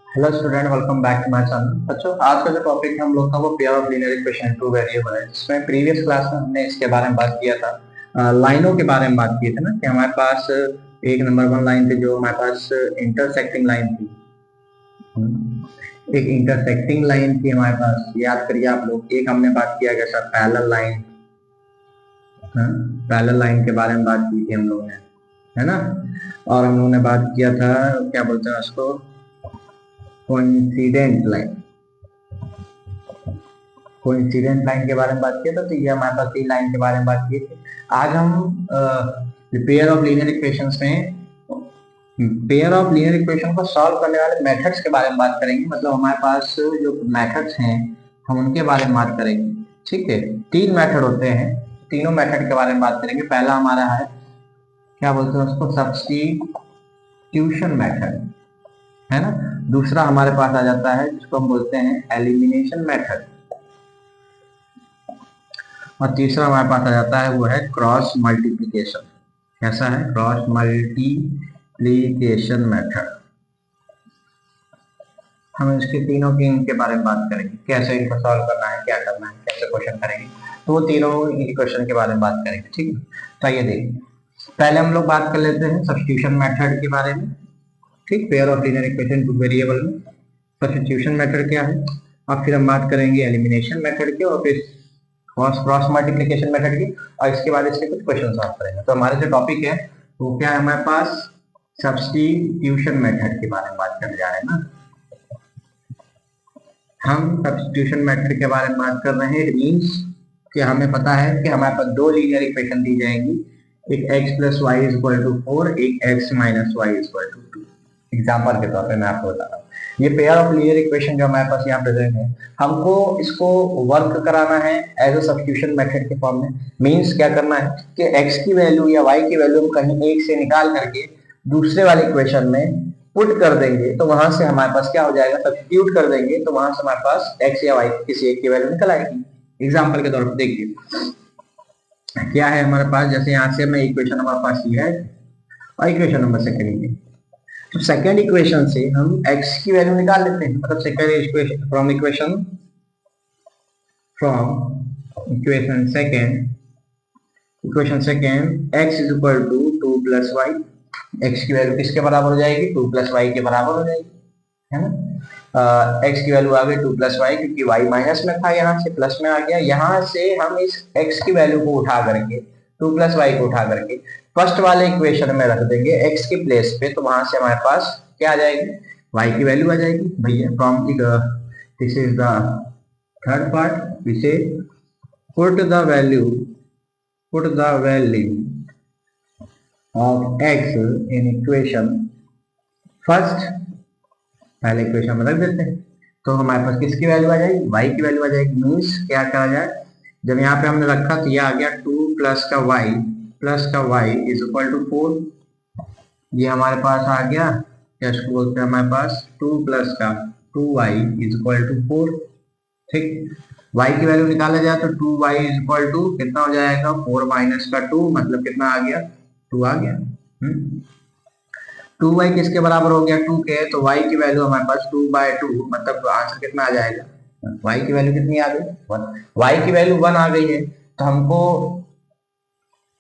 Hello student, welcome back to my channel. बच्चों, आज का जो टॉपिक है हम लोग का वो pair of linear equation two variable है। जिसमें प्रीवियस क्लास में हमने इसके बारे में बात किया था, लाइनों के बारे में बात की थी ना, कि हमारे पास एक नंबर वन लाइन थी जो हमारे पास इंटरसेक्टिंग लाइन थी। एक इंटरसेक्टिंग लाइन थी हमारे पास, याद करिए आप लोग। एक हमने बात किया कैसा, पैरेलल लाइन। पैरेलल लाइन के बारे में बात की थी हम लोगों ने, है ना। और हम लोगों ने बात किया था, क्या बोलते हैं उसको, कोइंसिडेंट लाइन। कोइंसिडेंट लाइन के बारे में बात किया था। तो ये हमारे पास तीन लाइन के बारे में बात की थी। आज हम पेयर ऑफ लीनियर इक्वेशंस में पेयर ऑफ लीनियर इक्वेशन को सॉल्व करने वाले मेथड्स के बारे में बात करेंगे। मतलब हमारे पास जो मेथड्स हैं हम उनके बारे में बात करेंगे। ठीक है, तीन मेथड होते हैं, तीनों मेथड के बारे में बात करेंगे। पहला हमारा है, क्या बोलते हैं उसको, सब्स्टिट्यूशन मेथड, है ना। दूसरा हमारे पास आ जाता है जिसको हम बोलते हैं एलिमिनेशन मेथड। और तीसरा हमारे पास आ जाता है वो है क्रॉस मल्टीप्लिकेशन। कैसा है, क्रॉस मल्टीप्लिकेशन मेथड। हम इसके तीनों के इनके बारे में बात करेंगे, कैसे इनको सॉल्व करना है, क्या करना है, कैसे क्वेश्चन करेंगे। तो वो तीनों इक्वेशन के बारे में बात करेंगे। ठीक है, तो आइए देखिए, पहले हम लोग बात कर लेते हैं सब्स्टिट्यूशन मेथड के बारे में। ठीक, pair of linear equation two variable में सब्स्टिट्यूशन मेथड क्या है। और फिर हम बात करेंगे एलिमिनेशन मेथड की, और फिर क्रॉस मल्टीप्लिकेशन मेथड की, और इसके बाद इसके कुछ क्वेश्चन सॉल्व करेंगे। तो हमारे जो टॉपिक है वो क्या है, हमारे पास सब्स्टिट्यूशन मेथड के बारे में बात करने जा रहे हैं ना। हम सब्स्टिट्यूशन मेथड के बारे में बात कर रहे हैं। इट मींस कि हमें पता है कि हमारे पास दो लीनियर इक्वेशन दी जाएंगी, एक x plus y is equal to 4, एक x minus y is equal to 2। Example के तौर पे मैं आपको बता रहा हूँ, ये पेयर ऑफ लीनियर इक्वेशन जो हमारे पास यहाँ प्रेजेंट है, हमको इसको वर्क कराना है एज अ सब्स्टिट्यूशन मेथड के फॉर्म में। मींस क्या करना है कि x की वैल्यू या y की वैल्यू हम कहीं एक से निकाल करके दूसरे वाले इक्वेशन में पुट कर देंगे, तो वहां से हमारे पास क्या हो जाएगा, सब्स्टिट्यूट कर देंगे, तो वहां से हमारे पास x या y किसी एक की वैल्यू निकल आएगी। एग्जाम्पल के तौर पर देखिए क्या है हमारे पास, जैसे यहाँ से मैं इक्वेशन हमारे पास ये है और इक्वेशन नंबर सेकंड में, तो सेकंड इक्वेशन से हम x की वैल्यू निकाल लेते हैं। मतलब second equation from equation second x is equal to 2 plus y. x की वैल्यू किसके बराबर हो जाएगी, 2 प्लस वाई के बराबर हो जाएगी, है ना। x की वैल्यू आ गई 2 प्लस वाई, क्योंकि y माइनस में था, यहाँ से प्लस में आ गया। यहाँ से हम इस x की वैल्यू को उठा करके 2 प्लस वाई को उठा करके फर्स्ट वाले इक्वेशन में रख देंगे x के प्लेस पे, तो वहां से हमारे पास क्या आ जाएगी, y की वैल्यू आ जाएगी भैया। From this is the third part, इसे put the value of x in equation first, पहले इक्वेशन में रख देते हैं, तो हमारे पास किसकी वैल्यू आ जाएगी, y की वैल्यू आ जाएगी। मीन्स क्या करा जाए, जब यहाँ पे हमने रखा तो ये आ गया 2 प्लस का y इज इक्वल टू 4। ये हमारे पास आ गया, क्या इसको बोलते हैं, हमारे पास 2 प्लस का 2y इज इक्वल टू 4। ठीक, y की वैल्यू निकाला जाए तो 2y इज इक्वल टू कितना हो जाएगा, 4 माइनस का 2, मतलब कितना आ गया, 2 आ गया। 2y किसके बराबर हो गया, 2 के, तो y की वैल्यू हमारे पास 2/2, मतलब आंसर कितना आ जाएगा, y की वैल्यू कितनी आ गई, 1। y की वैल्यू 1 आ गई है, तो हमको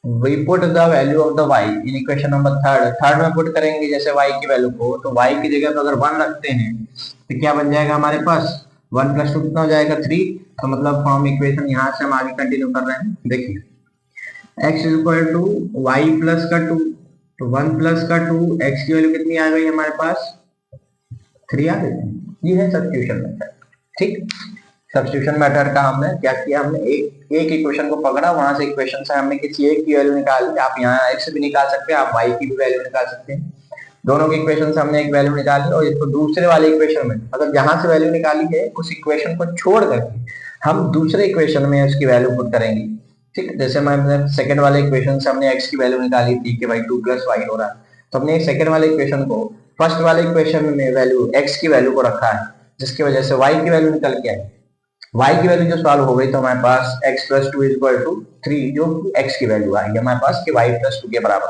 we put the value of the y in equation number third में पुट करेंगे जैसे y की वैल्यू को, तो y की जगह पर अगर 1 रखते हैं तो क्या बन जाएगा हमारे पास, 1 प्लस 2 कितना हो जाएगा, 3। तो मतलब फॉर्म इक्वेशन यहाँ से हम आगे कंटिन्यू कर रहे हैं। देखिए x is equal to y plus का 2, तो 1 प्लस का 2, x की वैल्यू कितनी आ गई हमारे पास, 3 आ गई। ये है सब्स्टिट्यूशन मेथड। ठीक, सब्स्टिट्यूशन मेथड का हमने क्या किया, हमने एक इक्वेशन को पकड़ा, वहां से इक्वेशन से हमने किसी एक की वैल्यू निकाली। आप यहाँ x भी निकाल सकते हैं, आप y की भी वैल्यू निकाल सकते हैं। दोनों के इक्वेशन से हमने एक वैल्यू निकाली, और इसको दूसरे वाले इक्वेशन में, मतलब जहां से वैल्यू निकाली है उस इक्वेशन को छोड़ करके हम दूसरे इक्वेशन में उसकी वैल्यू पुट करेंगे। ठीक, जैसे मैं सेकंड वाले इक्वेशन से हमने x की वैल्यू निकाली थी कि भाई 2 प्लस वाई हो रहा है, तो हमने सेकंड वाले इक्वेशन को फर्स्ट वाले इक्वेशन में वैल्यू x की वैल्यू को रखा है, जिसकी वजह से y की वैल्यू निकल के आई। y की वैल्यू जो सॉल्व हो गई, तो हमारे पास x plus 2 is equal to 3, जो x की वैल्यू आई हमारे पास कि y प्लस 2 के बराबर।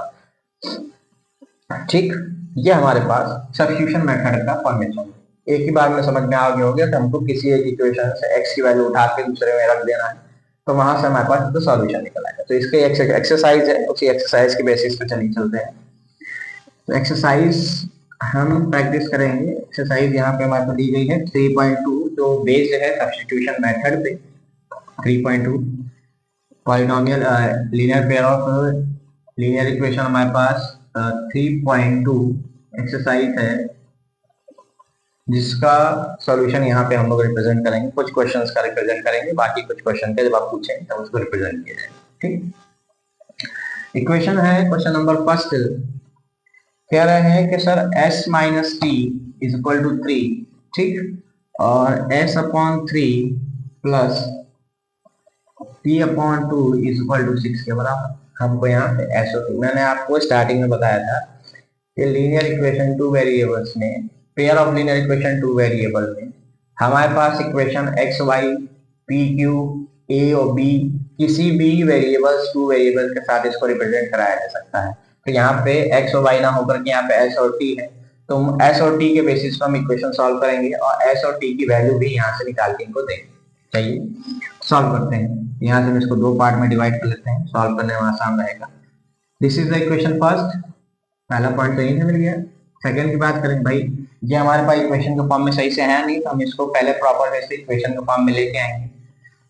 ठीक, ये हमारे पास सब्स्टिट्यूशन मेथड का फॉर्मेशन है। एक ही बार में समझ में आ गया होगा कि हमको किसी एक इक्वेशन से x की वैल्यू उठा के दूसरे में रख देना है, तो वहां से हमारे पास तो सॉल्यूशन निकल आएगा। तो इसके एक्सरसाइज है, उसी एक्सरसाइज के बेसिस पे चलिए चलते हैं। तो एक्सरसाइज हम प्रैक्टिस करेंगे। एक्सरसाइज यहाँ पे हमारे को दी गई है 3.2, जो बेस्ड है सब्स्टिट्यूशन मेथड पे। 3.2 polynomial linear pair of linear equation हमारे पास 3.2 एक्सरसाइज है, जिसका सॉल्यूशन यहाँ पे हम लोग रिप्रेजेंट करेंगे। कुछ क्वेश्चंस का रिप्रेजेंट करेंगे, बाकी कुछ क्वेश्चन के जब आप पूछेंगे तो उसको रिप्रेजेंट किया जाएगा। ठीक, इक्वेशन है क्वेश्चन नंबर फर्स्ट, कह रहे हैं कि sir s minus t is equal to 3, ठीक, और s upon 3 plus t upon 2 is equal to 6 के बराबर हमको यहाँ पे s और t। मैंने आपको स्टार्टिंग में बताया था कि लीनियर इक्वेशन टू वेरिएबल्स में, pair of linear equation two variable में हमारे पास equation x y p q a और b किसी भी वेरिएबल्स, टू वेरिएबल्स के साथ इसको रिप्रेजेंट कराया जा सकता है। तो यहाँ पे x और y ना होकर के यहाँ पे s और t है, तो हम s और t के बेसिस पर हम इक्वेशन सॉल्व करेंगे और s और t की वैल्यू भी यहाँ से निकाल के इनको देंगे। चाहिए सॉल्व करते हैं। यहाँ से हम इसको दो पार्ट में डिवाइड कर लेते हैं, सॉल्व करने में आसान रहेगा। This is the equation first, पहला पॉइंट तो यहीं से मिल गया। सेकंड की बात करें, भाई ये हमारे पास इक्वेशन के फॉर्म में सही से है नहीं, तो हम इसको पहले प्रॉपर वे से इक्वेशन के फॉर्म में लेके आएंगे।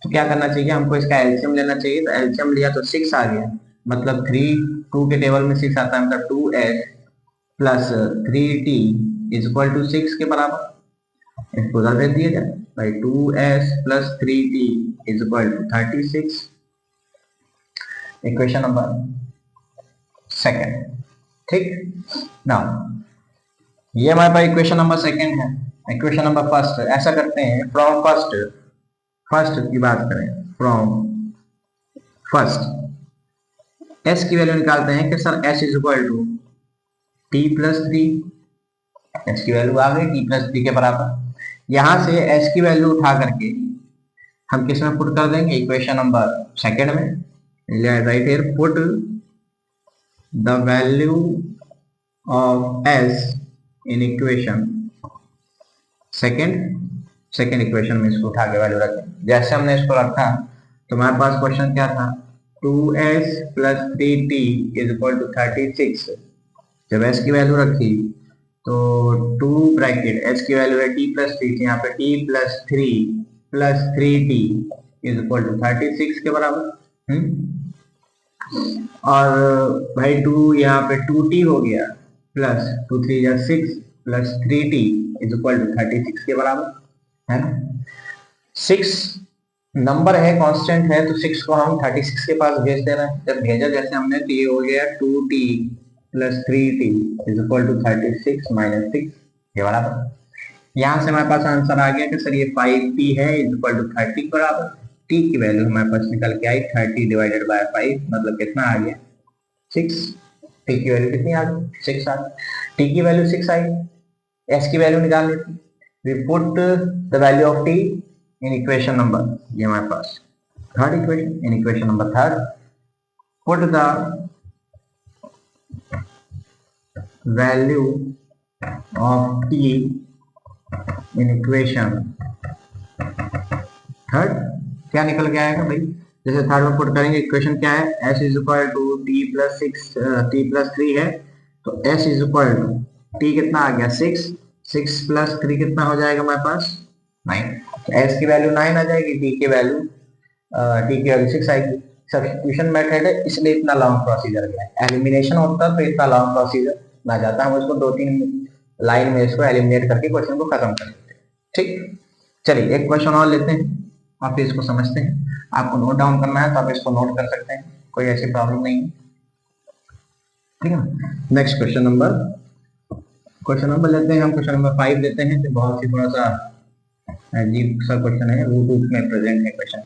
तो क्या करना चाहिए, हमको इसका एलसीएम लेना चाहिए। तो एलसीएम लिया तो 6 आ गया, मतलब 2 के टेबल में 6 आता है, मतलब 2s plus 3t is equal to 6 के बराबर। इसको उधर भेज दिया जाए भाई, 2s plus 3t is equal to 36। Equation number second, ठीक ना, ये हमारे पास इक्वेशन नंबर सेकेंड है। इक्वेशन नंबर फर्स्ट ऐसा करते हैं, फ्रॉम फर्स्ट की बात करें, फ्रॉम फर्स्ट s की वैल्यू निकालते हैं कि sir s is equal to t plus 3। s की वैल्यू आ गई t प्लस 3 के बराबर। यहां से s की वैल्यू उठा करके हम किस में पुट कर देंगे, इक्वेशन नंबर सेकेंड में। Right here put the value of s in equation second equation में इसको उठा के वैल्यू रखें। जैसे हमने इसको रखा तो हमारे पास क्वेश्चन क्या था, 2s plus 3t is equal to 36। जब s की वैल्यू रखी तो 2 ब्रैकेट s की वैल्यू है t प्लस 3, यहाँ पे t plus 3 plus 3t is equal to 36 के बराबर। और भाई 2 यहाँ पे 2t हो गया, प्लस 2 3 या 6 plus 3t is equal to 36 के बराबर है ना। 6 नंबर है, कांस्टेंट है, तो 6 को हम 36 के पास भेज दे रहे हैं। जब भेजा जैसे हमने, तो ये हो गया 2t plus 3t is equal to 36 minus 6 के बराबर। यहाँ से हमारे पास आंसर आ गया कि सर ये 5t है इज इक्वल टू 30 के बराबर। t की वैल्यू हमारे पास निकल के आई 30 डिवाइडेड बाय 5, मतलब कितना आ गया 6। t की वैल्यू कितनी आ गई, 6 आ गई। t की वैल्यू 6 आई, s की वैल्यू निकाल लेती। We put the value of t in equation number, ये हमारे पास third equation, in equation number third put the value of t in equation third. क्या निकल के आएगा भाई, जैसे थर्ड में पुट करेंगे, इक्वेशन क्या है, s is equal to t plus 6 t plus 3 है, तो s is equal to t कितना आ गया 6 प्लस 3 कितना हो जाएगा हमारे पास 9। तो s की वैल्यू 9 आ जाएगी, t की वैल्यू 6 आएगी। सब्स्टिट्यूशन मेथड है इसलिए इतना लॉन्ग प्रोसीजर गया है। एलिमिनेशन होता तो इतना लॉन्ग प्रोसीजर ना जाता, हम इसको 2-3 लाइन में इसको एलिमिनेट करके क्वेश्चन को खत्म कर देते हैं। ठीक, चलिए एक क्वेश्चन और लेते हैं, आप फिर इसको समझते हैं। आपको नोट डाउन करना है तो आप इसको नोट कर सकते हैं, कोई ऐसी प्रॉब्लम नहीं है। ठीक है, नेक्स्ट क्वेश्चन नंबर लेते हैं हम, क्वेश्चन नंबर 5 लेते हैं। तो बहुत ही थोड़ा सा अजीब सा क्वेश्चन है, रूट में प्रेजेंट है क्वेश्चन।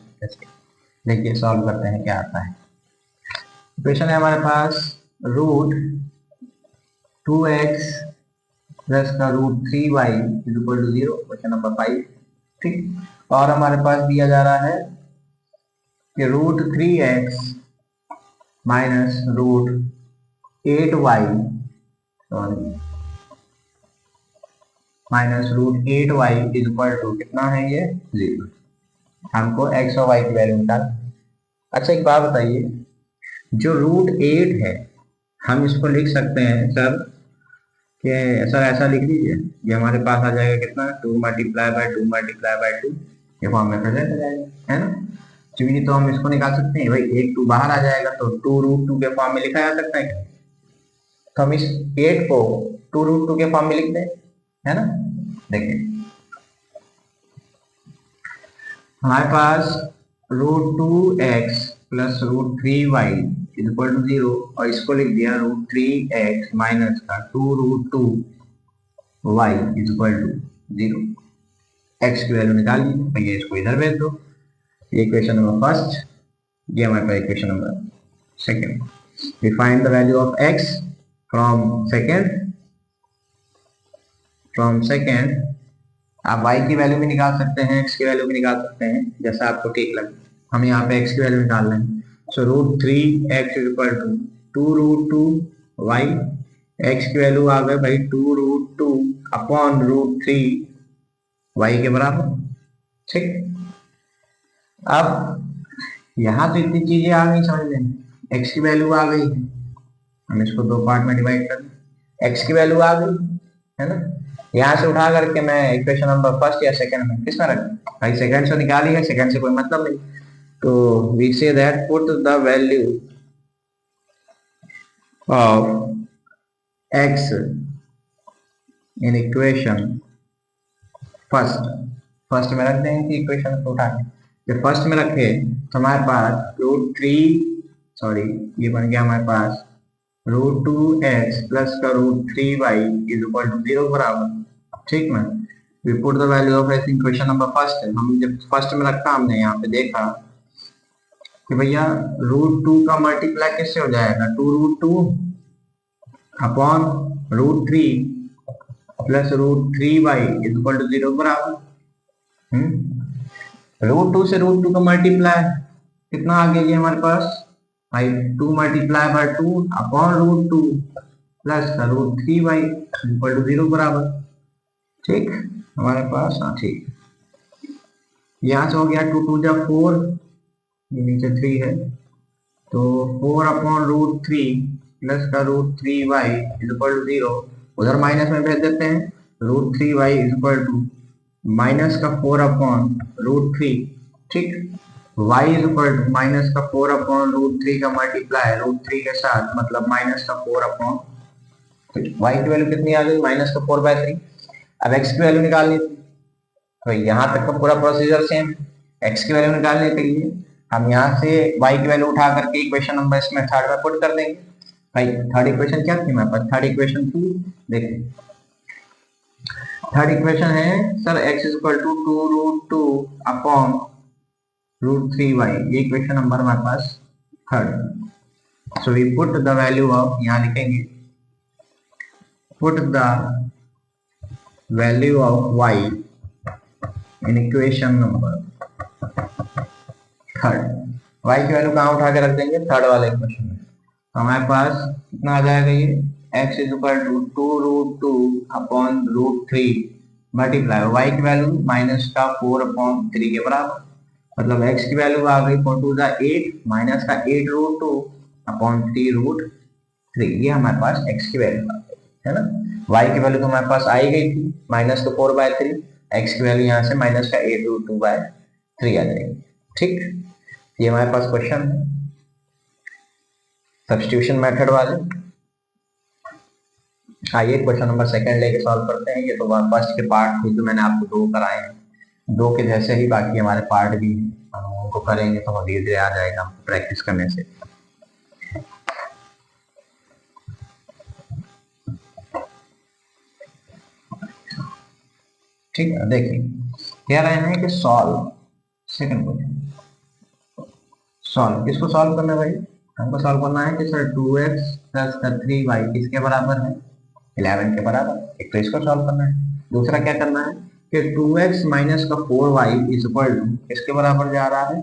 देखिए सॉल्व करते हैं क्या आता है। क्वेश्चन है हमारे पास रूट 2x प्लस का root 3y is equal to 0, question number 5। ठीक, और हमारे पास दिया जा रहा है कि root 3x minus root 8y minus root 8y is equal to कितना है ये 0। हमको x और y की वैल्यू निकाल। अच्छा एक बात बताइए, जो रूट 8 है हम इसको लिख सकते हैं सर कि सर ऐसा लिख लीजिए, ये हमारे पास आ जाएगा कितना 2 मल्टीप्लाई बाय 2 मल्टीप्लाई बाय 2, ये फॉर्म में प्रेजेंट हो जाएगा, है ना। चूंकि तो हम इसको निकाल सकते हैं भाई, एक 2 बाहर आ जाएगा तो 2 रूट 2 के फॉर्म में लिखा जा सकता है। तो हम इस 8 को 2 रूट 2 के फॉर्म में लिख दें, है ना। देखिए हमारे पास root 2x plus root 3y is equal to 0, और इसको लिख दिया रूट 3x माइनस का 2 root 2y is equal to 0। x की वैल्यू निकाल ली भैया, इसको इधर भेज दो। ये इक्वेशन नंबर फर्स्ट, ये हमारे पास equation number second. We find the value of x from second. आप y की वैल्यू भी निकाल सकते हैं, x की वैल्यू भी निकाल सकते हैं, जैसा आपको ठीक लगे। हम यहाँ पे x की वैल्यू निकाल रहे हैं। So root 3x is equal to 2 root 2y, x की वैल्यू आ गए भाई 2 रूट 2 अपॉन रूट 3 y के बराबर। ठीक, अब यहाँ तो इतनी चीजें आ गई समझ में, x की वैल्यू आ गई, हम इसको 2 पार्ट में डिवाइड कर दें। x की वैल्यू आ गई है ना, यहाँ से उठा करके मैं इक्वेशन नंबर फर्स्ट या सेकंड में किस में रख भाई, सेकंड से निकाली है, सेकंड से कोई मतलब नहीं। तो we say that put the value of x in equation first में रख देंगे इक्वेशन को उठा के। जब फर्स्ट में रखे तो हमारे पास ये बन गया हमारे पास रूट 2x प्लस का root 3y is equal to 0 बराबर। ठीक ना, we put the value of x equation number first. हम जब फर्स्ट में रखा हमने यहाँ पे देखा कि भैया रूट 2 का मल्टीप्लाई किससे हो जाएगा, 2 root 2 upon root 3 plus root 3y is equal to 0 बराबर। रूट 2 से रूट 2 का मल्टीप्लाई कितना आ गया ये हमारे पास भाई, 2 multiply by 2 upon root 2 plus का रूट 3y इक्वल टू 0 बराबर। ठीक, हमारे पास हाँ ठीक, यहाँ से हो गया 2 2 जा 4, ये नीचे 3 है, तो 4 अपॉन रूट 3 प्लस का root 3y is equal to 0, उधर माइनस में भेज देते हैं, root 3y is equal to minus का 4 अपॉन रूट 3। ठीक, y is equal to minus का 4 अपॉन रूट 3 का मल्टीप्लाई रूट 3 के साथ, मतलब माइनस का 4 अपॉन, y की वैल्यू कितनी आ गई माइनस का 4/3। अब x की वैल्यू निकालनी थी, तो यहाँ तक का पूरा प्रोसीजर सेम। x की वैल्यू निकालने के लिए हम यहाँ से y की वैल्यू उठा करके इक्वेशन नंबर इसमें थर्ड में पुट कर देंगे। भाई थर्ड इक्वेशन क्या थी हमारे पास, थर्ड इक्वेशन थी, देखिए थर्ड इक्वेशन है sir x is equal to 2 root 2 upon root 3y, ये इक्वेशन नंबर हमारे पास third. So we put the value of, यहाँ लिखेंगे put the value of y in equation number third. y की value कहाँ उठा के रख देंगे, थर्ड वाले इक्वेशन में। हमारे पास कितना आ जाएगा ये, x is equal to 2 root 2 upon root 3 multiply y की वैल्यू माइनस का 4 अपॉन 3 के बराबर, मतलब x की वैल्यू आ गई 4 2 8 माइनस का 8 रूट 2 अपॉन 3 रूट 3, ये हमारे पास x की वैल्यू आ गई है ना। y की वैल्यू तो हमारे पास आई गई थी माइनस का 4/3, x की वैल्यू यहाँ से माइनस का 8 रूट 2/3 आ जाएगी। ठीक, ये हमारे पास क्वेश्चन है सब्स्टिट्यूशन मेथड वाले। आइए क्वेश्चन नंबर सेकंड लेके सॉल्व करते हैं। ये तो फर्स्ट के पार्ट थे जो मैंने आपको 2 कराए हैं, 2 के जैसे ही बाकी हमारे पार्ट भी हम उनको करेंगे तो धीरे धीरे आ जाएगा प्रैक्टिस करने से। ठीक है, देखिए कह रहे हैं कि सॉल्व सेकंड क्वेश्चन, सॉल्व किसको सॉल्व करना है भाई, हमको सॉल्व करना है कि सर 2x प्लस 3y किसके बराबर है, 11 के बराबर। एक तो इसको सॉल्व करना है, दूसरा क्या करना है कि 2x माइनस का 4y इज इक्वल टू किसके बराबर जा रहा है,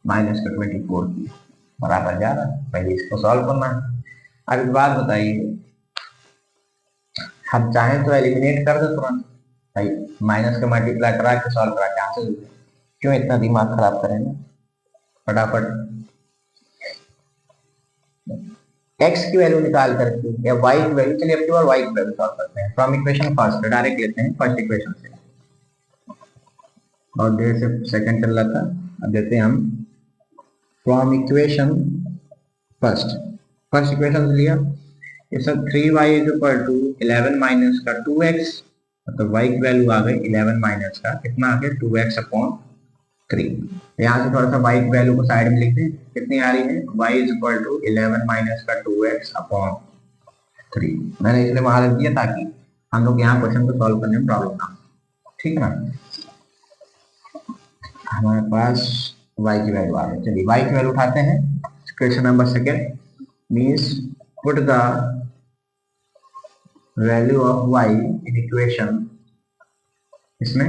माइनस का 24 की बराबर जा रहा है। पहले इसको सॉल्व करना है। अब एक बात बताइए, हम चाहें तो एलिमिनेट कर दे तुरंत, भाई माइनस का मल्टीप्लाई करा के सॉल्व करा के आंसर, क्यों इतना दिमाग खराब करेंगे, फटाफट x की वैल्यू निकाल करके या y की वैल्यू, चलिए अब और y की वैल्यू सॉल्व करते हैं फ्रॉम इक्वेशन फर्स्ट, डायरेक्ट लेते हैं फर्स्ट इक्वेशन से, और देर से सेकंड चल रहा था, अब देते हैं हम फ्रॉम इक्वेशन फर्स्ट इक्वेशन लिया, ये सब 3y is equal to 11 minus का 2x, मतलब y की वैल्यू आ गई 11 माइनस का कितना आ गया 2x अपॉन 3। यहाँ से थोड़ा सा y की वैल्यू को साइड में लिखते हैं, कितनी आ रही है y is equal to 11 minus का 2x अपॉन 3। मैंने इसलिए वहां रख दिया ताकि हम लोग यहाँ क्वेश्चन को सॉल्व करने में प्रॉब्लम ना, ठीक है ना। हमारे पास y की वैल्यू आ गई, चलिए y की वैल्यू उठाते हैं, question number second means put the value of y in equation, इसमें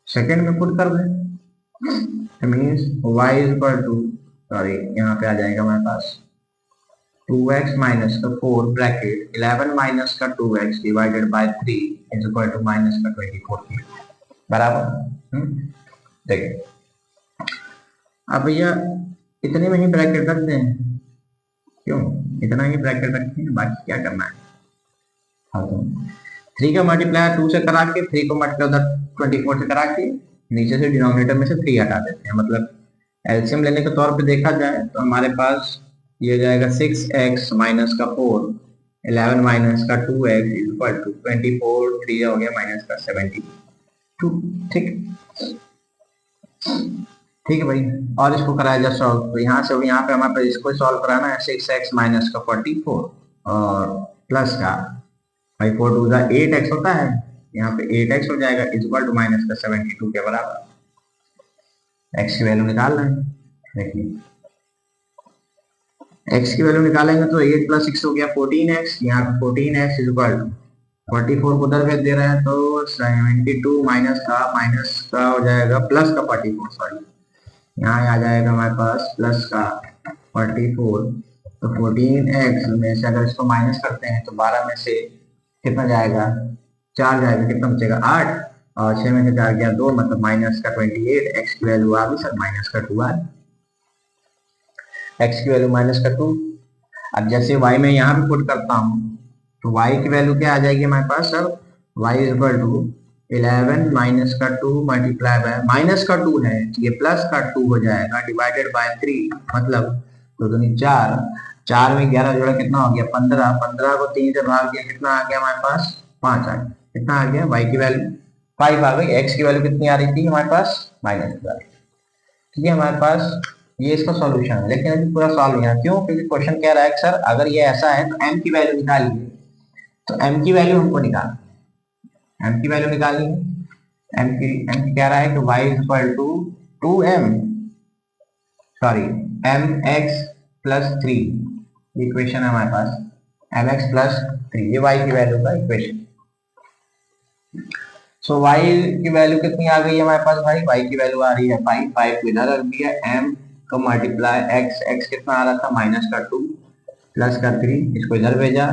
सेकेंड में पुट कर दें, means y is equal to, sorry यहाँ पे आ जाएगा हमारे पास 2x माइनस का 4 ब्रैकेट 11 माइनस का 2x divided by 3 is equal to minus का 24 बराबर। देखिए अब भैया इतने में ही ब्रैकेट रख दें, क्यों इतना ही ब्रैकेट रखते हैं, बाकी क्या करना है। हाँ तो 3 का मल्टीप्लाई 2 से करा के 3 को मल्टीप्लाई उधर 24 से करा के नीचे से डिनोमिनेटर में से 3 हटा देते हैं, मतलब एलसीएम लेने के तौर पे देखा जाए तो हमारे पास ये जाएगा 6x माइनस का 4 11 माइनस का 2x इक्वल टू 24, 3 हो गया माइनस का 72, ठीक है भाई। और इसको कराया जाए सॉल्व, तो यहाँ से यहाँ पे हमारे पास इसको सॉल्व कराना है 6x माइनस का 44 और प्लस का भाई 4 टू 8x होता है, यहाँ पे 8x हो जाएगा इक्वल टू माइनस का 72 के बराबर। x की वैल्यू निकाल रहे हैं, देखिए x की वैल्यू निकालेंगे तो 8 प्लस 6 हो गया 14x, यहाँ पे 14x इक्वल टू 44 को उधर भेज दे रहे हैं तो 72 माइनस का हो जाएगा प्लस का 44, सॉरी यहाँ आ जाएगा हमारे पास प्लस का 44, तो 14x में से अगर इसको माइनस करते हैं तो 12 में से कितना जाएगा 4 जाएगा, कितना बचेगा 8, और 6 में से 4 गया 2, मतलब माइनस का 28। x की वैल्यू आ गई सर माइनस का 2 आए, x की वैल्यू माइनस का 2। अब जैसे y में यहाँ पे पुट करता हूँ तो y की वैल्यू क्या आ जाएगी हमारे पास sir, y is equal to 11 minus का 2 मल्टीप्लाई बाय माइनस का 2 है, ये प्लस का 2 हो जाएगा डिवाइडेड बाय 3, मतलब 2 दूनी 4, 4 में 11 जोड़ा कितना हो गया 15, 15 को 3 से भाग दिया कितना आ गया हमारे पास 5 आ गया, कितना आ गया y की वैल्यू 5 आ गई। x की वैल्यू कितनी आ रही थी हमारे पास माइनस की वैल्यू, ठीक है। हमारे पास ये इसका सॉल्यूशन है, लेकिन अभी पूरा सॉल्व नहीं है, क्यों, क्योंकि क्वेश्चन कह रहा है सर अगर ये ऐसा है तो m की वैल्यू निकालिए, तो m की वैल्यू हमको निकाल, m की वैल्यू निकालनी है, m कह रहा है कि y is equal to 2m, sorry mx plus 3, equation है हमारे पास mx प्लस 3, ये y की वैल्यू का इक्वेशन। सो y की वैल्यू कितनी आ गई है हमारे पास भाई, y की वैल्यू आ रही है 5, 5 को इधर रख दिया, m को मल्टीप्लाई x कितना आ रहा था माइनस का 2 प्लस का 3, इसको इधर भेजा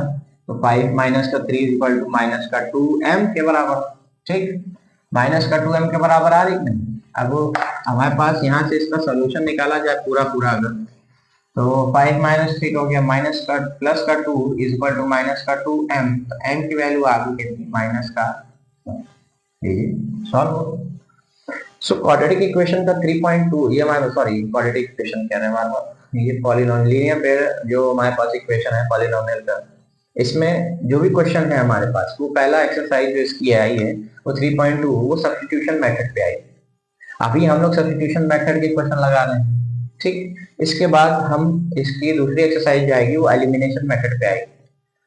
तो 5 माइनस का 3 इक्वल टू माइनस का 2m के बराबर, ठीक, माइनस का 2m के बराबर आ रही है। अब हमारे पास यहाँ से इसका सोल्यूशन निकाला जाए पूरा अगर, तो 5 माइनस 3 हो गया माइनस का प्लस का 2 इज इक्वल टू माइनस का 2m, तो m की वैल्यू आ गई कितनी माइनस का, सॉल्व। सो क्वाड्रेटिक इक्वेशन का 3.2 ये हमारे, सॉरी क्वाड्रेटिक इक्वेशन कह रहे हैं हमारे, ये पॉलिनोमियल लीनियर पेयर जो हमारे पास इक्वेशन है पॉलिनोमियल का, इसमें जो भी क्वेश्चन है हमारे पास वो पहला एक्सरसाइज जो इसकी आई है वो 3.2 वो सब्स्टिट्यूशन मेथड पे आई, अभी हम लोग सब्स्टिट्यूशन मेथड के क्वेश्चन लगा रहे हैं, ठीक। इसके बाद हम इसकी दूसरी एक्सरसाइज जो आएगी वो एलिमिनेशन मेथड पे आएगी,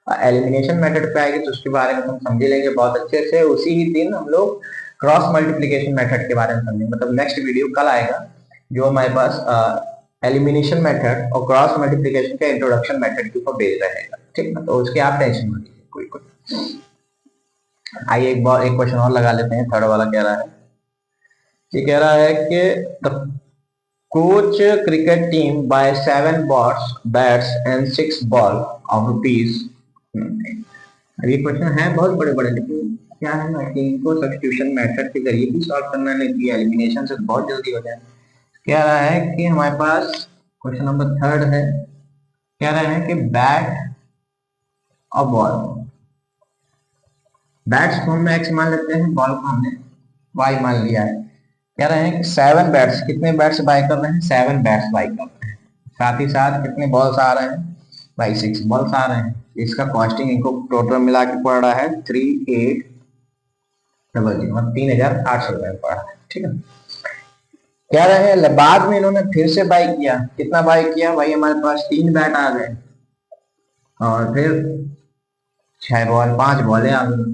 एलिमिनेशन मेथड पे आएगी तो उसके बारे में हम समझ लेंगे बहुत अच्छे से, उसी ही दिन हम लोग क्रॉस मल्टीप्लिकेशन मेथड के बारे में समझेंगे, मतलब नेक्स्ट वीडियो कल आएगा जो हमारे पास एलिमिनेशन मेथड और क्रॉस मल्टीप्लिकेशन का इंट्रोडक्शन मेथड के ऊपर बेस्ड रहेगा, ठीक ना, तो उसके आप टेंशन मत लीजिए कोई। आइए एक क्वेश्चन और लगा लेते हैं, थर्ड वाला कह रहा है, ये कह रहा है कि the coach cricket team by 7 bats and 6 ball of rupees, ये क्वेश्चन है बहुत बड़े लेकिन क्या है ना कि इनको सब्स्टिट्यूशन मेथड के जरिए भी सॉल्व करना नहीं, एलिमिनेशन से बहुत जल्दी हो जाए। क्या रहा है कि हमारे पास क्वेश्चन नंबर 3 है, कह रहे हैं कि बैट और बॉल, बैट्स को हम एक्स मान लेते हैं, बॉल को हमने वाई मान लिया है। कह रहे हैं कि 7 बैट्स, कितने बैट्स बाय कर रहे हैं, 7 बैट्स बाय कर रहे हैं, साथ ही साथ कितने बॉल्स आ रहे हैं भाई, 6 बॉल्स आ रहे हैं। इसका कॉस्टिंग इनको टोटल मिला के पड़ रहा है 3800, मतलब 3800 रुपए पड़ रहा है। ठीक है, कह रहे हैं बाद में इन्होंने फिर से बाय किया, कितना बाय किया भाई, हमारे पास 3 बैट आ गए और फिर 6 बॉल, 5 बॉले आ गई,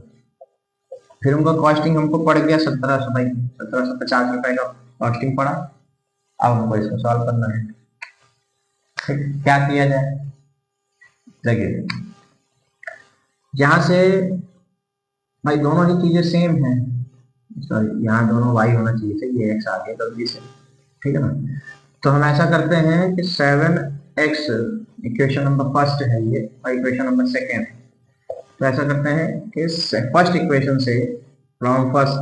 फिर उनका कॉस्टिंग हमको पड़ गया 1700 भाई, 1750 रुपए का कॉस्टिंग पड़ा। अब हमको इसको सॉल्व करना है। क्या किया जाए, देखिए यहां से भाई दोनों ही चीजें सेम है, सॉरी यहाँ दोनों वाई होना चाहिए था, ये एक्स आ गया गलती से। ठीक है ना, तो हम ऐसा करते हैं कि 7x इक्वेशन नंबर फर्स्ट है ये, और इक्वेशन नंबर सेकेंड है। तो ऐसा करते हैं कि फर्स्ट इक्वेशन से फ्रॉम फर्स्ट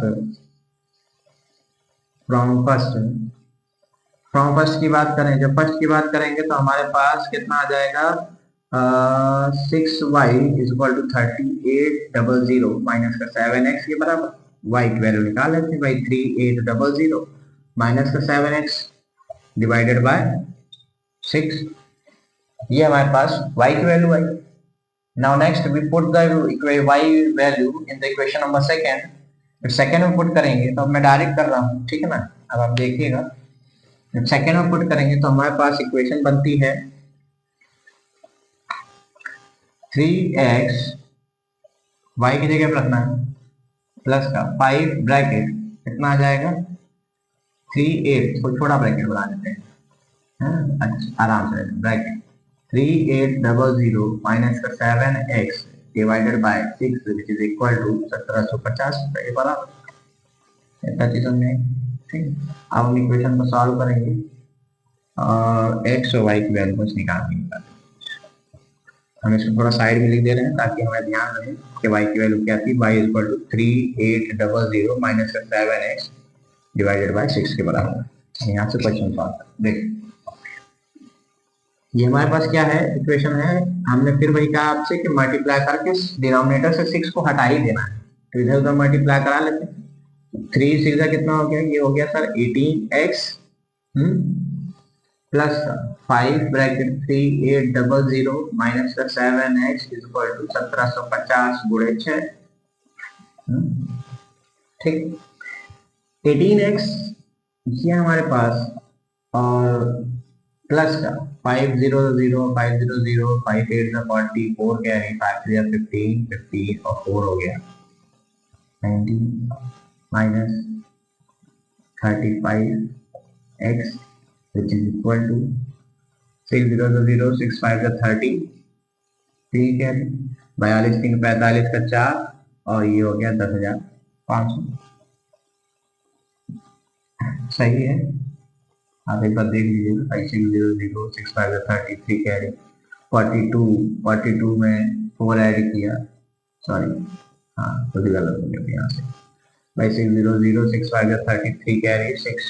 की बात करें, जब फर्स्ट की बात करेंगे तो हमारे पास कितना आ जाएगा, 6y इक्वल टू 3800 माइनस का 7x के बराबर, y की वैल्यू निकाल लेते हैं भाई, 3800 माइनस का 7x डिवाइडेड बाय 6, ये हमारे पास y की value I. Now next we put the y value in the equation number second, फिर सेकेंड में पुट करेंगे, तो अब मैं डायरेक्ट कर रहा हूँ, ठीक है ना। अब आप देखिएगा, जब सेकेंड में पुट करेंगे तो हमारे पास इक्वेशन बनती है 3x, y की जगह पर रखना है प्लस का 5 ब्रैकेट, कितना आ जाएगा 38, तो छोटा ब्रैकेट बना देते हैं, अच्छा आराम से ब्रैकेट 3800 माइनस का 7x divided by 6 which is equal to 1750 रुपए बराबर, इतना चीज हमने। ठीक, अब हम इक्वेशन को सॉल्व करेंगे और x और y की वैल्यू बस निकालेंगे। हम इसको थोड़ा साइड में लिख दे रहे हैं ताकि हमें ध्यान रहे कि y की वैल्यू क्या थी, y इक्वल टू 3800 माइनस का 7x डिवाइडेड बाय 6 के बराबर। यहाँ से क्वेश्चन सॉल्व देखिए, ये हमारे पास क्या है, इक्वेशन है, हमने फिर वही कहा आपसे कि मल्टीप्लाई करके डिनोमिनेटर से 6 को हटा ही देना है, तो इधर उधर मल्टीप्लाई करा लेते हैं। 3 6 कितना हो गया, ये हो गया sir 18x plus 5 bracket 3800 minus का 7x इक्वल टू 1750 गुणे 6। ठीक, 18x ये हमारे पास और प्लस का 500 500 5 8 का 44 कैरी 5 3 15 15 और 4 हो गया 19 minus 35x which is equal to 600 6 5 का 30, ठीक है 42 3 45 का 4 और ये हो गया 10,500। सही है, आप एक बार देख लीजिएगा, 5600 6 5 का 33 कैरी 42 में 4 ऐड किया, सॉरी हाँ कुछ गलत हो गया यहाँ से, 5600 6 5 का 33 कैरी 6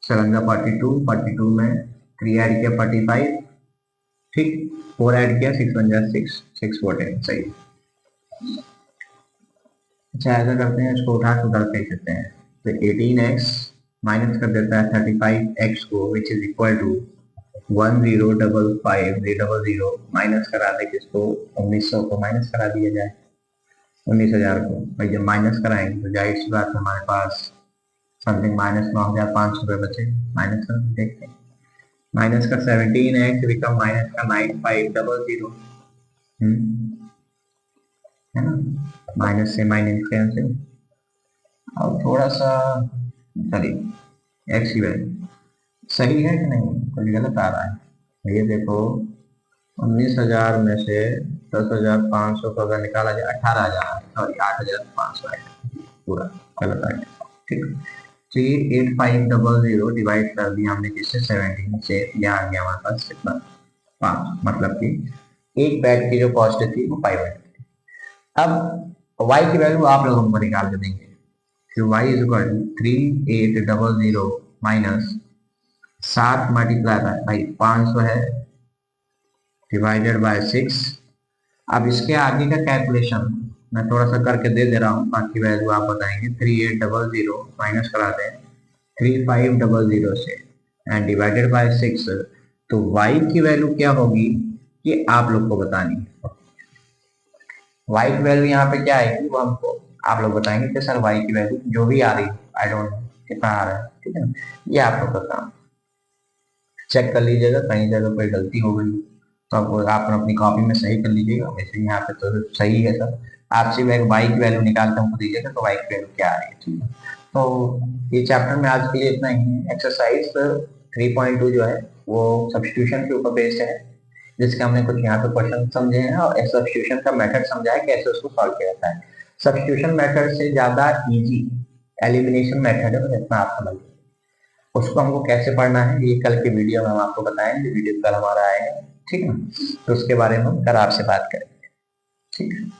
7 का 42 में 3 ऐड किया 45, ठीक 4 ऐड किया 6 1 जा 6 6 14, सही। अच्छा ऐसा करते हैं, इसको उठा के उधर फेंक देते हैं, तो 18x माइनस कर देता है 35x को which is equal to 10,550 minus करा दे किसको, 1900 को माइनस करा दिया जाए, 19,000 को भाई, जब माइनस कराएंगे तो जाहिर सी बात हमारे पास समथिंग माइनस 9,500 रुपये बचे, माइनस कर देखते हैं, माइनस का 17x बिकम माइनस का 9,500, है ना, माइनस से माइनस कैंसिल, और थोड़ा सा सॉरी एक्स की वैल्यू सही है कि नहीं, कुछ गलत आ रहा है, ये देखो 19,000 में से 10,500 को अगर निकाला जाए 18,000, सॉरी 8,500 है, पूरा गलत आ गया। ठीक, 38500 डिवाइड कर दिया हमने किससे, 17 से, यह आ गया हमारे पास कितना 5, मतलब कि एक बैट की जो कॉस्ट थी वो 500 थी। अब y की वैल्यू आप लोग हमको निकाल के देंगे। तो y is equal to 3800 minus 7 multiply by भाई 500 है डिवाइडेड बाय 6। अब इसके आगे का कैलकुलेशन मैं थोड़ा सा करके दे दे रहा हूँ, बाकी वैल्यू आप बताएंगे। 3800 माइनस करा दें 3500 से एंड डिवाइडेड बाय 6। तो y की वैल्यू क्या होगी ये आप लोग को बतानी है। y की वैल्यू यहाँ पे क्या आएगी वो हमको आप लोग बताएंगे कि सर y की वैल्यू जो भी आ रही है, आई डोंट नो कितना आ रहा है, ठीक है ना, ये आप लोग का काम चेक कर लीजिएगा। कहीं जगह कोई गलती हो गई तो आप अपनी कॉपी में सही कर लीजिएगा। वैसे यहाँ पे तो सही है सर, आप सिर्फ एक y की वैल्यू निकाल के हमको दीजिएगा तो y की वैल्यू क्या आ रही है, ठीक है। तो ये चैप्टर में आज के लिए इतना ही है। एक्सरसाइज 3.2 जो है वो सब्स्टिट्यूशन के ऊपर बेस्ड है, जिसके हमने कुछ यहाँ पे क्वेश्चन समझे हैं और सब्स्टिट्यूशन का मेथड समझा है कैसे उसको सॉल्व किया जाता है। सब्स्टिट्यूशन मेथड से ज्यादा इजी एलिमिनेशन मेथड है, जितना आप समझ, उसको हमको कैसे पढ़ना है ये कल के वीडियो में हम आपको बताएंगे। वीडियो कल हमारा आएगा, ठीक है, तो उसके बारे में हम कल आपसे बात करेंगे, ठीक है।